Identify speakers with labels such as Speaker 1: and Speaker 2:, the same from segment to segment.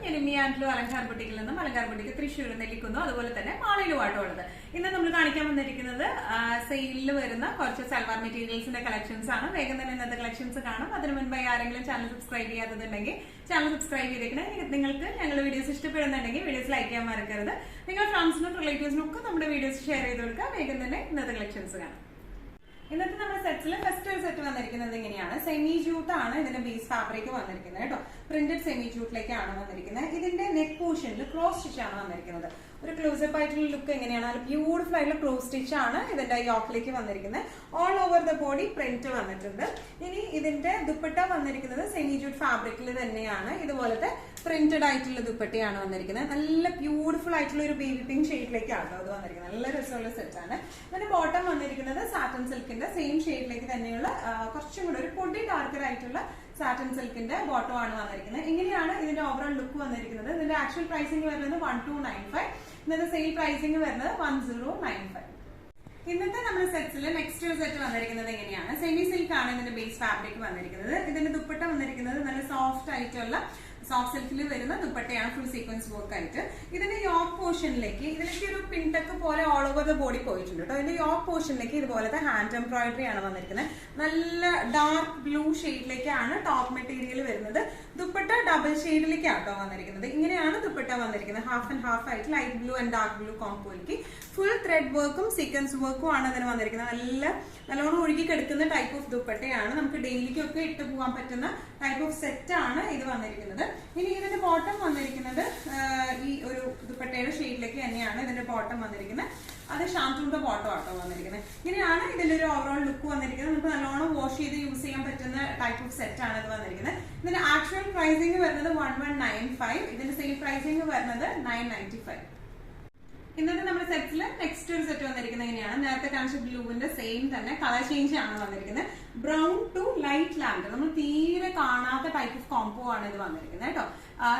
Speaker 1: എനിമിയാൻഡിലും അലങ്കാർ ബുട്ടിക്കിൽ നിന്നും അലങ്കാർ ബുട്ടിക്ക് തൃശ്ശൂർ നെല്ലിക്കുന്നു അതുപോലെ തന്നെ മാളയിലുമായിട്ടും ഉള്ളത്. ഇന്ന് നമ്മൾ കാണിക്കാൻ വന്നിരിക്കുന്നത് സെയിലിൽ വരുന്ന കുറച്ച് സൽവാർ മെറ്റീരിയൽസിന്റെ കളക്ഷൻസ് ആണ്. വേഗം തന്നെ ഇന്നത്തെ കളക്ഷൻസ് കാണാം. അതിനു മുൻപായി ആരെങ്കിലും ചാനൽ സബ്സ്ക്രൈബ് ചെയ്യാത്തതുണ്ടെങ്കിൽ ചാനൽ സബ്സ്ക്രൈബ് ചെയ്തേക്കണേ. നിങ്ങൾക്ക് ഞങ്ങളുടെ വീഡിയോസ് ഇഷ്ടപ്പെടുന്നുണ്ടെങ്കിൽ വീഡിയോസ് ലൈക്ക് ചെയ്യാൻ മറക്കരുത്. നിങ്ങൾ ഫ്രണ്ട്സിനും റിലേറ്റീവ്സിനും ഒക്കെ നമ്മുടെ വീഡിയോസ് ഷെയർ ചെയ്ത് കൊടുക്കുക. വേഗം തന്നെ ഇന്നത്തെ കളക്ഷൻസ് കാണാം. ഇന്നത്തെ നമ്മുടെ സെറ്റ്സിൽ ഫസ്റ്റ് ഒരു സെറ്റ് വന്നിരിക്കുന്നത് ഇങ്ങനെയാണ്. സെമി ജൂട്ട് ആണ് ഇതിന്റെ ബേസ് ഫാബ്രിക് വന്നിരിക്കുന്നത് കേട്ടോ. പ്രിന്റഡ് സെമി ജൂട്ടിലേക്കാണ് വന്നിരിക്കുന്നത്. ഇതിന്റെ നെക്ക് പോർഷനിൽ ക്രോസ് സ്റ്റിച്ച് ആണ് വന്നിരിക്കുന്നത്. ഒരു ക്ലോസപ്പ് ആയിട്ടുള്ള ലുക്ക് എങ്ങനെയാണ്, ബ്യൂട്ടിഫുൾ ആയിട്ടുള്ള ക്രോസ് സ്റ്റിച്ച് ആണ് ഇതിന്റെ യോക്കിലേക്ക് വന്നിരിക്കുന്നത്. All over the body print വന്നിട്ടുണ്ട്. ഇനി ഇതിന്റെ ദുപ്പട്ട വന്നിരിക്കുന്നത് സെമി ജൂട്ട് ഫാബ്രിക്കിൽ തന്നെയാണ്. ഇതുപോലത്തെ പ്രിന്റഡ് ആയിട്ടുള്ള ദുപ്പട്ടയാണ് വന്നിരിക്കുന്നത്. നല്ല ബ്യൂട്ടിഫുൾ ആയിട്ടുള്ള ഒരു ബേബി പിങ്ക് ഷെയ്ഡിലേക്കാണ് അത് വന്നിരിക്കുന്നത്. നല്ല രസമുള്ള സെറ്റ് ആണ്. ഇതിന്റെ ബോട്ടം വന്നിരിക്കുന്നത് സാറ്റൻ സിൽക്കിന്റെ സെയിം ഷെയ്ഡിലേക്ക് തന്നെയുള്ള കുറച്ചും കൂടെ ഒരു പൊടി ഡാർക്കർ ആയിട്ടുള്ള സാറ്റൻ സിൽക്കിന്റെ ബോട്ടം ആണ് വന്നിരിക്കുന്നത്. ഇങ്ങനെയാണ് ഇതിന്റെ ഓവറോൾ ലുക്ക് വന്നിരിക്കുന്നത്. ഇതിന്റെ ആക്ച്വൽ പ്രൈസിംഗ് വരുന്നത് 1295. ഇന്നത്തെ സെയിൽ പ്രൈസിംഗ് വരുന്നത് 1095. ഇന്നത്തെ നമ്മുടെ സെറ്റ്സിൽ നെക്സ്റ്റ് സെറ്റ് വന്നിരിക്കുന്നത് എങ്ങനെയാണ്. സെമി സിൽക്ക് ആണ് ഇതിന്റെ ബേസ് ഫാബ്രിക് വന്നിരിക്കുന്നത്. ഇതിന്റെ ദുപ്പട്ട വന്നിരിക്കുന്നത് നല്ല സോഫ്റ്റ് ആയിട്ടുള്ള സോഫ്റ്റ് സിൽക്കിൽ വരുന്ന ദുപ്പട്ടയാണ്, ഫുൾ സീക്വൻസ് വർക്ക് ആയിട്ട്. ഇതിന്റെ യോക്ക് പോർഷനിലേക്ക് ഒരു പിൻടക്ക് പോലെ ഓൾ ഓവർ ദ ബോഡി പോയിട്ടുണ്ട് കേട്ടോ. ഇതിന്റെ യോക്ക് പോർഷനിലേക്ക് ഇതുപോലത്തെ ഹാൻഡ് എംബ്രോയിഡറി ആണ് വന്നിരിക്കുന്നത്. നല്ല ഡാർക്ക് ബ്ലൂ ഷെയ്ഡിലേക്കാണ് ടോപ്പ് മെറ്റീരിയൽ വരുന്നത്. ദുപ്പട്ട ഡബിൾ ഷെയ്ഡിലേക്കാണ് കേട്ടോ വന്നിരിക്കുന്നത്. ഇങ്ങനെയാണ് ദുപ്പട്ട വന്നിരിക്കുന്നത്. ഹാഫ് ആൻഡ് ഹാഫ് ആയിട്ട് light blue and dark blue കോമ്പോയിലേക്ക് ഫുൾ ത്രെഡ് വർക്കും സീക്വൻസ് വർക്കും ആണ് അതിന് വന്നിരിക്കുന്നത്. നല്ലോണം ഒഴുകി കിടക്കുന്ന ടൈപ്പ് ഓഫ് ദുപ്പട്ടയാണ്. നമുക്ക് ഡെയിലിക്കൊക്കെ ഇട്ട് പോകാൻ പറ്റുന്ന ടൈപ്പ് ഓഫ് സെറ്റ് ആണ് ഇത് വന്നിരിക്കുന്നത്. ഇനി ഇതിന്റെ ബോട്ടം വന്നിരിക്കുന്നത് ഈ ഒരു ദുപ്പട്ടയുടെ ഷെയ്ഡിലേക്ക് തന്നെയാണ് ഇതിന്റെ ബോട്ടം വന്നിരിക്കുന്നത്. അത് ഷാംപൂന്റെ ബോട്ടം ആട്ടോ വന്നിരിക്കുന്നത്. ഇങ്ങനെയാണ് ഇതിന്റെ ഒരു ഓവറോൾ ലുക്ക് വന്നിരിക്കുന്നത്. നമുക്ക് നല്ലോണം വാഷ് ചെയ്ത് യൂസ് ചെയ്യാൻ പറ്റുന്ന ടൈപ്പ് ഓഫ് സെറ്റ് ആണ് ഇത് വന്നിരിക്കുന്നത്. ഇതിന്റെ ആക്ച്വൽ പ്രൈസിംഗ് വരുന്നത് 1195. ഇതിന്റെ സെയിൽ പ്രൈസിംഗ് വരുന്നത് 995. ഇന്നത്തെ നമ്മുടെ സെറ്റ്സിൽ നെക്സ്റ്റ് ഒരു സെറ്റ് വന്നിരിക്കുന്നത് എങ്ങനെയാണ്. നേരത്തെ കാണിച്ച ബ്ലൂവിന്റെ സെയിം തന്നെ കളർ ചേഞ്ച് ആണ് വന്നിരിക്കുന്നത്. ബ്രൗൺ ടു ലൈറ്റ് ലാൻഡ്, നമ്മൾ തീരെ കാണാത്ത ടൈപ്പ് ഓഫ് കോംബോ ആണ് ഇത് വന്നിരിക്കുന്നത് കേട്ടോ.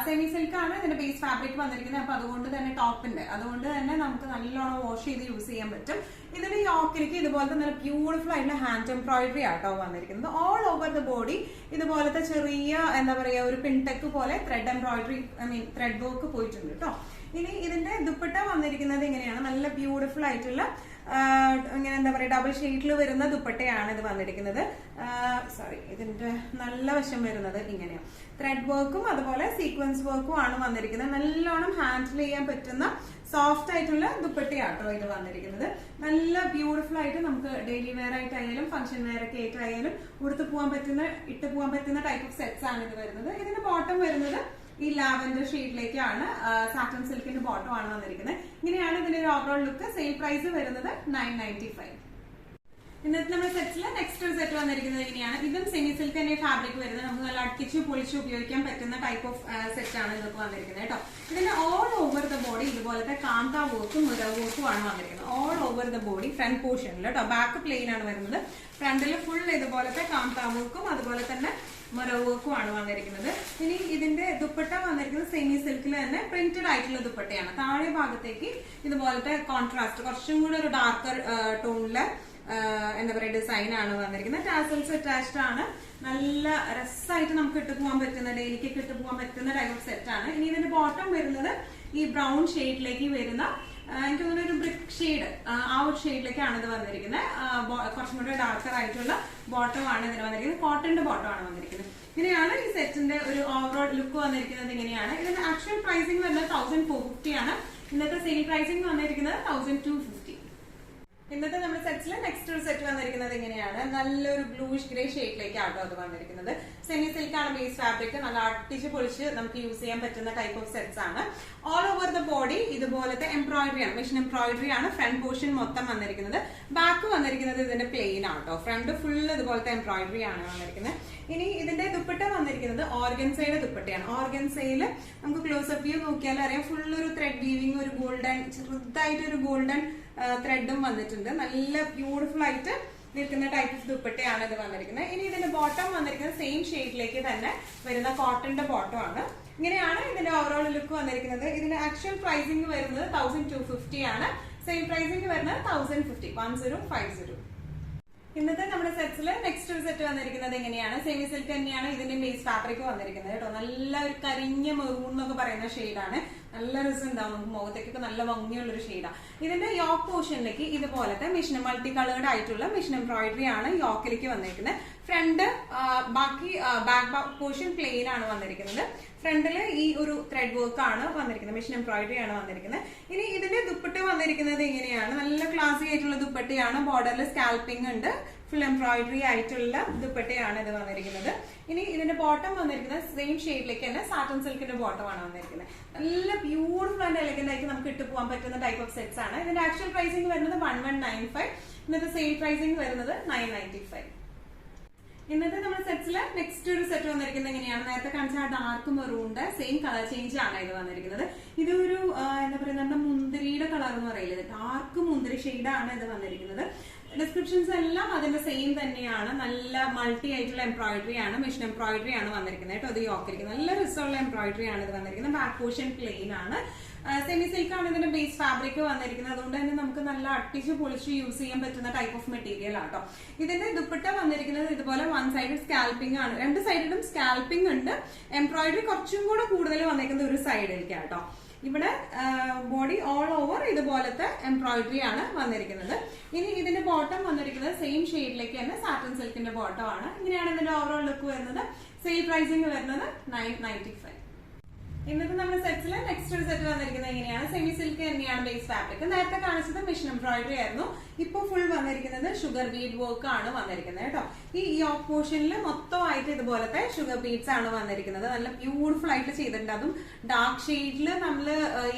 Speaker 1: സെമി സിൽക്ക് ആണ് ഇതിന്റെ ബേസ് ഫാബ്രിക് വന്നിരിക്കുന്നത്. അപ്പൊ അതുകൊണ്ട് തന്നെ ടോപ്പിന്റെ അതുകൊണ്ട് തന്നെ നമുക്ക് നല്ലോണം വാഷ് ചെയ്ത് യൂസ് ചെയ്യാൻ പറ്റും. ഇതിന്റെ യോക്കിലേക്ക് ഇതുപോലത്തെ നല്ല ബ്യൂട്ടിഫുൾ ആയിട്ടുള്ള ഹാൻഡ് എംബ്രോയിഡറി ആട്ടോ വന്നിരിക്കുന്നത്. ഓൾ ഓവർ ദ ബോഡി ഇതുപോലത്തെ ചെറിയ എന്താ പറയാ ഒരു പിൻടെക്ക് പോലെ ത്രെഡ് എംബ്രോയിഡറി ത്രെഡ് വർക്ക് പോയിട്ടുണ്ട് കേട്ടോ. ഇനി ഇതിന്റെ ദുപ്പട്ട വന്നിരിക്കുന്നത് ഇങ്ങനെയാണ്. നല്ല ബ്യൂട്ടിഫുൾ ആയിട്ടുള്ള ഇങ്ങനെ എന്താ പറയുക ഡബിൾ ഷെയ്ഡിൽ വരുന്ന ദുപ്പട്ടയാണ് ഇത് വന്നിരിക്കുന്നത്. ഇതിന്റെ നല്ല വശം വരുന്നത് ഇങ്ങനെയാണ്. ത്രെഡ് വർക്കും അതുപോലെ സീക്വൻസ് വർക്കും ആണ് വന്നിരിക്കുന്നത്. നല്ലോണം ഹാൻഡിൽ ചെയ്യാൻ പറ്റുന്ന സോഫ്റ്റ് ആയിട്ടുള്ള ദുപ്പട്ടയാട്ടോ ഇത് വന്നിരിക്കുന്നത്. നല്ല ബ്യൂട്ടിഫുൾ ആയിട്ട് നമുക്ക് ഡെയിലി വെയർ ആയിട്ടായാലും ഫംഗ്ഷൻ വെയർ ഒക്കെ ആയിട്ടായാലും ഇട്ട് പോകാൻ പറ്റുന്ന ടൈപ്പ് ഓഫ് സെറ്റ്സ് ആണ് ഇത് വരുന്നത്. ഇതിന്റെ ബോട്ടം വരുന്നത് ഈ ലാവൻഡർ ഷെയ്ഡിലേക്കാണ്. സാറ്റൻ സിൽക്കിന്റെ ബോട്ടം ആണ് വന്നിരിക്കുന്നത്. ഇങ്ങനെയാണ് ഇതിന്റെ ഒരു ഓവറോൾ ലുക്ക്. സെയിൽ പ്രൈസ് വരുന്നത് 995. ഇന്നത്തെ നമ്മുടെ സെറ്റിൽ നെക്സ്റ്റ് ഒരു സെറ്റ് വന്നിരിക്കുന്നത് എങ്ങനെയാണ്. ഇതും സെമി സിൽക്ക് തന്നെ ഫാബ്രിക് വരുന്നത്. നമുക്ക് നല്ല അടിച്ച് പൊളിച്ച് ഉപയോഗിക്കാൻ പറ്റുന്ന ടൈപ്പ് ഓഫ് സെറ്റ് ആണ് ഇതൊക്കെ വന്നിരിക്കുന്നത് കേട്ടോ. ഇതിന്റെ ഓൾ ഓവർ ദ ബോഡി ഇതുപോലത്തെ കാന്ത വർക്കും മിറർ വർക്കും ആണ് വന്നിരിക്കുന്നത്. All over the body front പോർഷനിൽ കേട്ടോ. ബാക്ക് പ്ലെയിൻ ആണ് വരുന്നത്. ഫ്രണ്ടിൽ ഫുൾ ഇതുപോലത്തെ കാന്ത വർക്കും അതുപോലെ തന്നെ മിറർ വർക്കും ആണ് വന്നിരിക്കുന്നത്. ഇനി ഇതിന്റെ ദുപ്പട്ട വന്നിരിക്കുന്നത് സെമി സിൽക്കിൽ തന്നെ പ്രിന്റഡ് ആയിട്ടുള്ള ദുപ്പട്ടയാണ്. താഴെ ഭാഗത്തേക്ക് ഇതുപോലത്തെ കോൺട്രാസ്റ്റ് കുറച്ചും കൂടെ ഒരു ഡാർക്കർ ടോണില് എന്താ പറയുക ഡിസൈൻ ആണ് വന്നിരിക്കുന്നത്. ടാസൽസ് അറ്റാച്ച്ഡ് ആണ്. നല്ല രസമായിട്ട് നമുക്ക് ഇട്ട് പോകാൻ പറ്റുന്ന ഡെയിലിക്ക് ഇട്ട് പോകാൻ പറ്റുന്ന ടൈപ്പ് ഓഫ് സെറ്റ് ആണ്. ഇനി ഇതിന്റെ ബോട്ടം വരുന്നത് ഈ ബ്രൗൺ ഷെയ്ഡിലേക്ക് വരുന്ന എനിക്ക് തോന്നുന്ന ഒരു ബ്രിക്ക് ഷെയ്ഡ് ആ ഒരു ഷെയ്ഡിലേക്കാണ് ഇത് വന്നിരിക്കുന്നത്. കുറച്ചും കൂടെ ഡാർക്കർ ആയിട്ടുള്ള ബോട്ടം ആണ് ഇതിന് വന്നിരിക്കുന്നത്. കോട്ടന്റെ ബോട്ടം ആണ് വന്നിരിക്കുന്നത്. ഇങ്ങനെയാണ് ഈ സെറ്റിന്റെ ഒരു ഓവറോൾ ലുക്ക് വന്നിരിക്കുന്നത്. ഇങ്ങനെയാണ് ഇതിന്റെ ആക്ച്വൽ പ്രൈസിംഗ് വരുന്നത് 1450 ആണ്. ഇന്നത്തെ സെയിൽ പ്രൈസിംഗ് വന്നിരിക്കുന്നത് 1250. ഇന്നത്തെ നമ്മുടെ സെറ്റ്സിൽ നെക്സ്റ്റ് ഒരു സെറ്റ് വന്നിരിക്കുന്നത് എങ്ങനെയാണ്. നല്ലൊരു ബ്ലൂയിഷ് ഗ്രേ ഷെയ്ഡിലേക്കാട്ടോ അത് വന്നിരിക്കുന്നത്. സെമി സിൽക്ക് ആണ് ബേസ് ഫാബ്രിക്. നല്ല അട്ടിച്ച് പൊളിച്ച് നമുക്ക് യൂസ് ചെയ്യാൻ പറ്റുന്ന ടൈപ്പ് ഓഫ് സെറ്റ്സ് ആണ്. ഓൾ ഓവർ ദ ബോഡി ഇതുപോലത്തെ എംബ്രോയിഡറി ആണ്, മെഷീൻ എംബ്രോയിഡറി ആണ് ഫ്രണ്ട് പോർഷൻ മൊത്തം വന്നിരിക്കുന്നത്. ബാക്ക് വന്നിരിക്കുന്നത് ഇതിന്റെ പ്ലെയിൻ ആട്ടോ. ഫ്രണ്ട് ഫുൾ ഇതുപോലത്തെ എംബ്രോയിഡറി ആണ് വന്നിരിക്കുന്നത്. ഇനി ഇതിന്റെ ദുപ്പട്ട വന്നിരിക്കുന്നത് ഓർഗൻസയുടെ ദുപ്പട്ടയാണ്. ഓർഗൻസയിൽ നമുക്ക് ക്ലോസപ്പ് വ്യൂ നോക്കിയാൽ അറിയാം ഫുൾ ഒരു ത്രെഡ് വീവിങ്, ഒരു ഗോൾഡൻ ചെറുതായിട്ട് ഒരു ഗോൾഡൻ ത്രെഡും വന്നിട്ടുണ്ട്. നല്ല ബ്യൂട്ടിഫുൾ ആയിട്ട് നിൽക്കുന്ന ടൈപ്പ് ഓഫ് ദുപ്പട്ടയാണ് ഇത് വന്നിരിക്കുന്നത്. ഇനി ഇതിന്റെ ബോട്ടം വന്നിരിക്കുന്നത് സെയിം ഷെയ്ഡിലേക്ക് തന്നെ വരുന്ന കോട്ടന്റെ ബോട്ടം ആണ്. ഇങ്ങനെയാണ് ഇതിന്റെ ഓവറോൾ ലുക്ക് വന്നിരിക്കുന്നത്. ഇതിന്റെ ആക്ച്വൽ പ്രൈസിംഗ് വരുന്നത് 1250 ആണ്. സെയിം പ്രൈസിംഗ് വരുന്നത് 1050. ഇന്നത്തെ നമ്മുടെ സെറ്റ്സിൽ നെക്സ്റ്റ് ഒരു സെറ്റ് വന്നിരിക്കുന്നത് എങ്ങനെയാണ്, സെമി സിൽക്ക് തന്നെയാണ് ഇതിന്റെ ബേസ് ഫാബ്രിക് വന്നിരിക്കുന്നത് കേട്ടോ. നല്ല ഒരു കരിഞ്ഞ മെറൂൺ എന്നൊക്കെ പറയുന്ന ഷെയ്ഡാണ്. നല്ല രസം ഉണ്ടാവും, നമുക്ക് മുഖത്തേക്കൊക്കെ നല്ല ഭംഗിയുള്ള ഒരു ഷെയ്ഡാണ്. ഇതിന്റെ യോക്ക് പോർഷനിലേക്ക് ഇതുപോലത്തെ മിഷൻ മൾട്ടി കളേർഡ് ആയിട്ടുള്ള മിഷൻ എംബ്രോയിഡറി ആണ് യോക്കിലേക്ക് വന്നിരിക്കുന്നത്. ഫ്രണ്ട് ബാക്കി ബാക്ക് പോർഷൻ പ്ലെയിൻ ആണ് വന്നിരിക്കുന്നത്. ഫ്രണ്ടില് ഈ ഒരു ത്രെഡ് വർക്ക് ആണ് വന്നിരിക്കുന്നത്, മിഷൻ എംബ്രോയിഡറി ആണ് വന്നിരിക്കുന്നത്. ഇനി ഇതിന്റെ ദുപ്പട്ട വന്നിരിക്കുന്നത് എങ്ങനെയാണ്, നല്ല ക്ലാസി ആയിട്ടുള്ള ദുപ്പട്ടയാണ്. ബോർഡറിൽ സ്കാൽപ്പിംഗ് ഉണ്ട്, ഫുൾ എംബ്രോയിഡറി ആയിട്ടുള്ള ദുപ്പട്ടയാണ് ഇത് വന്നിരിക്കുന്നത്. ഇനി ഇതിന്റെ ബോട്ടം വന്നിരിക്കുന്നത് സെയിം ഷെയ്ഡിലേക്ക് തന്നെ സാറ്റൻ സിൽക്കിന്റെ ബോട്ടം ആണ് വന്നിരിക്കുന്നത്. നല്ല ബ്യൂട്ടിഫുൾ ആൻഡ് എലഗന്റ് ആയിട്ട് നമുക്ക് ഇട്ട് പോകാൻ പറ്റുന്ന ടൈപ്പ് ഓഫ് സെറ്റ്സ് ആണ്. ഇതിന്റെ ആക്ച്വൽ പ്രൈസിംഗ് വരുന്നത് 1195, ഇന്നത്തെ സെയിൽ പ്രൈസിംഗ് വരുന്നത് 995. ഇന്നത്തെ നമ്മുടെ സെറ്റ്സിൽ നെക്സ്റ്റ് ഒരു സെറ്റ് വന്നിരിക്കുന്നത് എങ്ങനെയാണ്, നേരത്തെ കാണിച്ച ഡാർക്ക് മെറൂണിന്റെ സെയിം കളർ ചേഞ്ച് ആണ് ഇത് വന്നിരിക്കുന്നത്. ഇതൊരു എന്താ പറയുക, നമ്മുടെ മുന്തിരിയുടെ കളർ എന്ന് പറയുന്നത്, ഡാർക്ക് മുന്തിരി ഷെയ്ഡാണ് ഇത് വന്നിരിക്കുന്നത്. ഡിസ്ക്രിപ്ഷൻസ് എല്ലാം അതിന്റെ സെയിം തന്നെയാണ്. നല്ല മൾട്ടി ആയിട്ടുള്ള എംബ്രോയിഡറി ആണ്, മിഷൻ എംബ്രോയിഡറി ആണ് വന്നിരിക്കുന്നത് കേട്ടോ. അത് യോക്കിരിക്കുന്നത് നല്ല രസമുള്ള എംബ്രോയിഡറി ആണ് ഇത് വന്നിരിക്കുന്നത്. ബാക്ക് പോർഷൻ പ്ലെയിൻ ആണ്. സെമി സിൽക്ക് ആണ് ഇതിന്റെ ബേസ് ഫാബ്രിക് വന്നിരിക്കുന്നത്. അതുകൊണ്ട് തന്നെ നമുക്ക് നല്ല അട്ടിച്ച് പൊളിച്ച് യൂസ് ചെയ്യാൻ പറ്റുന്ന ടൈപ്പ് ഓഫ് മെറ്റീരിയൽ ആട്ടോ. ഇതിന്റെ ദുപ്പട്ട വന്നിരിക്കുന്നത് ഇതുപോലെ വൺ സൈഡ് സ്കാൽപ്പിംഗ് ആണ്, രണ്ട് സൈഡിലും സ്കാൽപ്പിംഗ് ഉണ്ട്. എംബ്രോയിഡറി കുറച്ചും കൂടെ കൂടുതൽ വന്നിരിക്കുന്നത് ഒരു സൈഡിലേക്ക് ആട്ടോ. ഇവിടെ ബോഡി ഓൾ ഓവർ ഇതുപോലത്തെ എംബ്രോയിഡറി ആണ് വന്നിരിക്കുന്നത്. ഇനി ഇതിന്റെ ബോട്ടം വന്നിരിക്കുന്നത് സെയിം ഷെയ്ഡിലേക്ക് തന്നെ സാറ്റൻ സിൽക്കിന്റെ ബോട്ടം ആണ്. ഇങ്ങനെയാണ് ഇതിന്റെ ഓവറോൾ ലുക്ക് വരുന്നത്. സെയിൽ പ്രൈസിംഗ് വരുന്നത് 995. ഇന്നത്തെ നമ്മുടെ സെറ്റ്സിൽ നെക്സ്റ്റ് ഒരു സെറ്റ് വന്നിരിക്കുന്നത് എങ്ങനെയാണ്, സെമി സിൽക്ക് തന്നെയാണ് ബേസ് ഫാബ്രിക്. നേരത്തെ കാണിച്ചത് മിഷൻ എംബ്രോയിഡറി ആയിരുന്നു. ഇപ്പൊ ഫുൾ വന്നിരിക്കുന്നത് ഷുഗർ ബീഡ് വർക്ക് ആണ് വന്നിരിക്കുന്നത് കേട്ടോ. ഈ യോക്ക് പോർഷനിൽ മൊത്തമായിട്ട് ഇതുപോലത്തെ ഷുഗർ ബീഡ്സ് ആണ് വന്നിരിക്കുന്നത്. നല്ല ബ്യൂട്ടിഫുൾ ആയിട്ട് ചെയ്തിട്ടുണ്ട്. അതും ഡാർക്ക് ഷെയ്ഡിൽ നമ്മൾ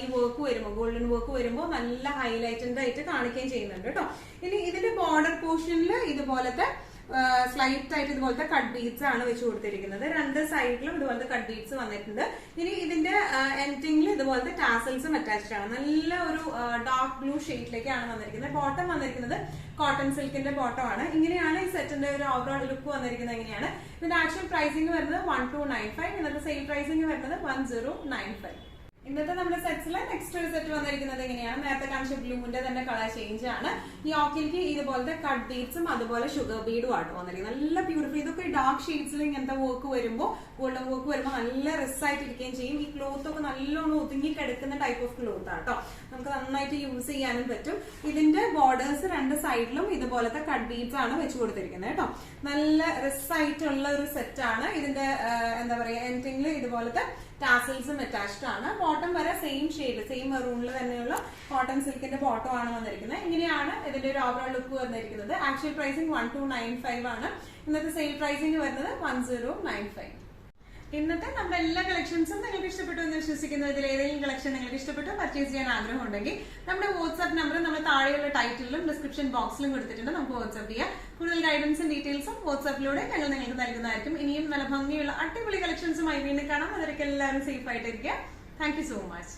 Speaker 1: ഈ വർക്ക് വരുമ്പോൾ, ഗോൾഡൻ വർക്ക് വരുമ്പോൾ നല്ല ഹൈലൈറ്റഡ് ആയിട്ട് കാണിക്കുകയും ചെയ്യുന്നുണ്ട് കേട്ടോ. ഇനി ഇതിന്റെ ബോർഡർ പോർഷനിൽ ഇതുപോലത്തെ സ്ലൈറ്റ് ആയിട്ട് ഇതുപോലത്തെ കട്ട് ബീഡ്സ് ആണ് വെച്ച് കൊടുത്തിരിക്കുന്നത്. രണ്ട് സൈഡിലും ഇതുപോലത്തെ കട്ട് ബീഡ്സ് വന്നിട്ടുണ്ട്. ഇനി ഇതിന്റെ എൻഡിങ്ങിൽ ഇതുപോലത്തെ ടാസൽസും അറ്റാച്ച്ഡ് ആണ്. നല്ല ഒരു ഡാർക്ക് ബ്ലൂ ഷെയ്ഡിലേക്കാണ് വന്നിരിക്കുന്നത്. ബോട്ടം വന്നിരിക്കുന്നത് കോട്ടൺ സിൽക്കിന്റെ ബോട്ടം ആണ്. ഇങ്ങനെയാണ് ഈ സെറ്റിന്റെ ഒരു ഓവറോൾ ലുക്ക് വന്നിരിക്കുന്നത്. എങ്ങനെയാണ് ഇതിന്റെ ആക്ച്വൽ പ്രൈസിംഗ് വരുന്നത് 1295, ഇന്നത്തെ സെയിൽ പ്രൈസിംഗ് വരുന്നത് 1095. ഇന്നത്തെ നമ്മുടെ സെറ്റ്സിൽ നെക്സ്റ്റ് ഒരു സെറ്റ് വന്നിരിക്കുന്നത് എങ്ങനെയാണ്, നേരത്തെ കാണിച്ച ബ്ലൂവിന്റെ തന്നെ കളർ ചേഞ്ച് ആണ്. ഈ യോക്കിലേക്ക് ഇതുപോലത്തെ കട്ട് ബീഡ്സും അതുപോലെ ഷുഗർ ബീഡും ആയിട്ട് വന്നിരിക്കുന്നത്. നല്ല ബ്യൂട്ടിഫുൾ. ഇതൊക്കെ ഡാർക്ക് ഷെയ്ഡ്സിൽ ഇങ്ങനത്തെ വർക്ക് വരുമ്പോൾ, ഗോൾഡൻ വർക്ക് വരുമ്പോൾ നല്ല രസമായിട്ട് ഇരിക്കുകയും ചെയ്യും. ഈ ക്ലോത്ത് ഒക്കെ നല്ലോണം ഒതുങ്ങി കിടക്കുന്ന ടൈപ്പ് ഓഫ് ക്ലോത്ത് ആട്ടോ. നമുക്ക് നന്നായിട്ട് യൂസ് ചെയ്യാനും പറ്റും. ഇതിന്റെ ബോർഡേഴ്സ് രണ്ട് സൈഡിലും ഇതുപോലത്തെ കട്ട് ബീഡ്സ് ആണ് വെച്ച് കൊടുത്തിരിക്കുന്നത് കേട്ടോ. നല്ല രസമായിട്ടുള്ള ഒരു സെറ്റ് ആണ്. ഇതിന്റെ എന്താ പറയാ, എൻഡിങ്ങിൽ ഇതുപോലത്തെ ടാസൽസും അറ്റാച്ച്ഡ് ആണ്. ബോട്ടം വരെ സെയിം ഷെയ്ഡ്, സെയിം മെറൂണിൽ തന്നെയുള്ള കോട്ടൺ സിൽക്കിന്റെ ബോട്ടം ആണ് വന്നിരിക്കുന്നത്. ഇങ്ങനെയാണ് ഇതിന്റെ ഒരു ഓവറോൾ ലുക്ക് വന്നിരിക്കുന്നത്. ആക്ച്വൽ പ്രൈസിംഗ് 1295 ആണ്. ഇന്നത്തെ സെയിൽ പ്രൈസിംഗ് വരുന്നത് 1095. ഇന്നത്തെ നമ്മുടെ എല്ലാ കളക്ഷൻസും നിങ്ങൾക്ക് ഇഷ്ടപ്പെട്ടു എന്ന് വിശ്വസിക്കുന്നു. ഇതിൽ ഏതെങ്കിലും കളക്ഷൻ നിങ്ങൾക്ക് ഇഷ്ടപ്പെട്ടു പർച്ചേസ് ചെയ്യാൻ ആഗ്രഹം ഉണ്ടെങ്കിൽ നമ്മുടെ വാട്സ്ആപ്പ് നമ്പർ നമ്മൾ താഴെയുള്ള ടൈറ്റിലും ഡിസ്ക്രിപ്ഷൻ ബോക്സിലും കൊടുത്തിട്ടുണ്ട്. നമുക്ക് വാട്സ്ആപ്പ് ചെയ്യാം. കൂടുതൽ ഗൈഡൻസും ഡീറ്റെയിൽസും വാട്സ്ആപ്പിലൂടെ ഞങ്ങൾ നിങ്ങൾക്ക് നൽകുന്നതായിരിക്കും. ഇനിയും നല്ല ഭംഗിയുള്ള അടിപൊളി കളക്ഷൻസുമായി വീണ്ടും കാണാം. അതൊക്കെ എല്ലാവരും സേഫ് ആയിട്ടിരിക്കുക. Thank you so much.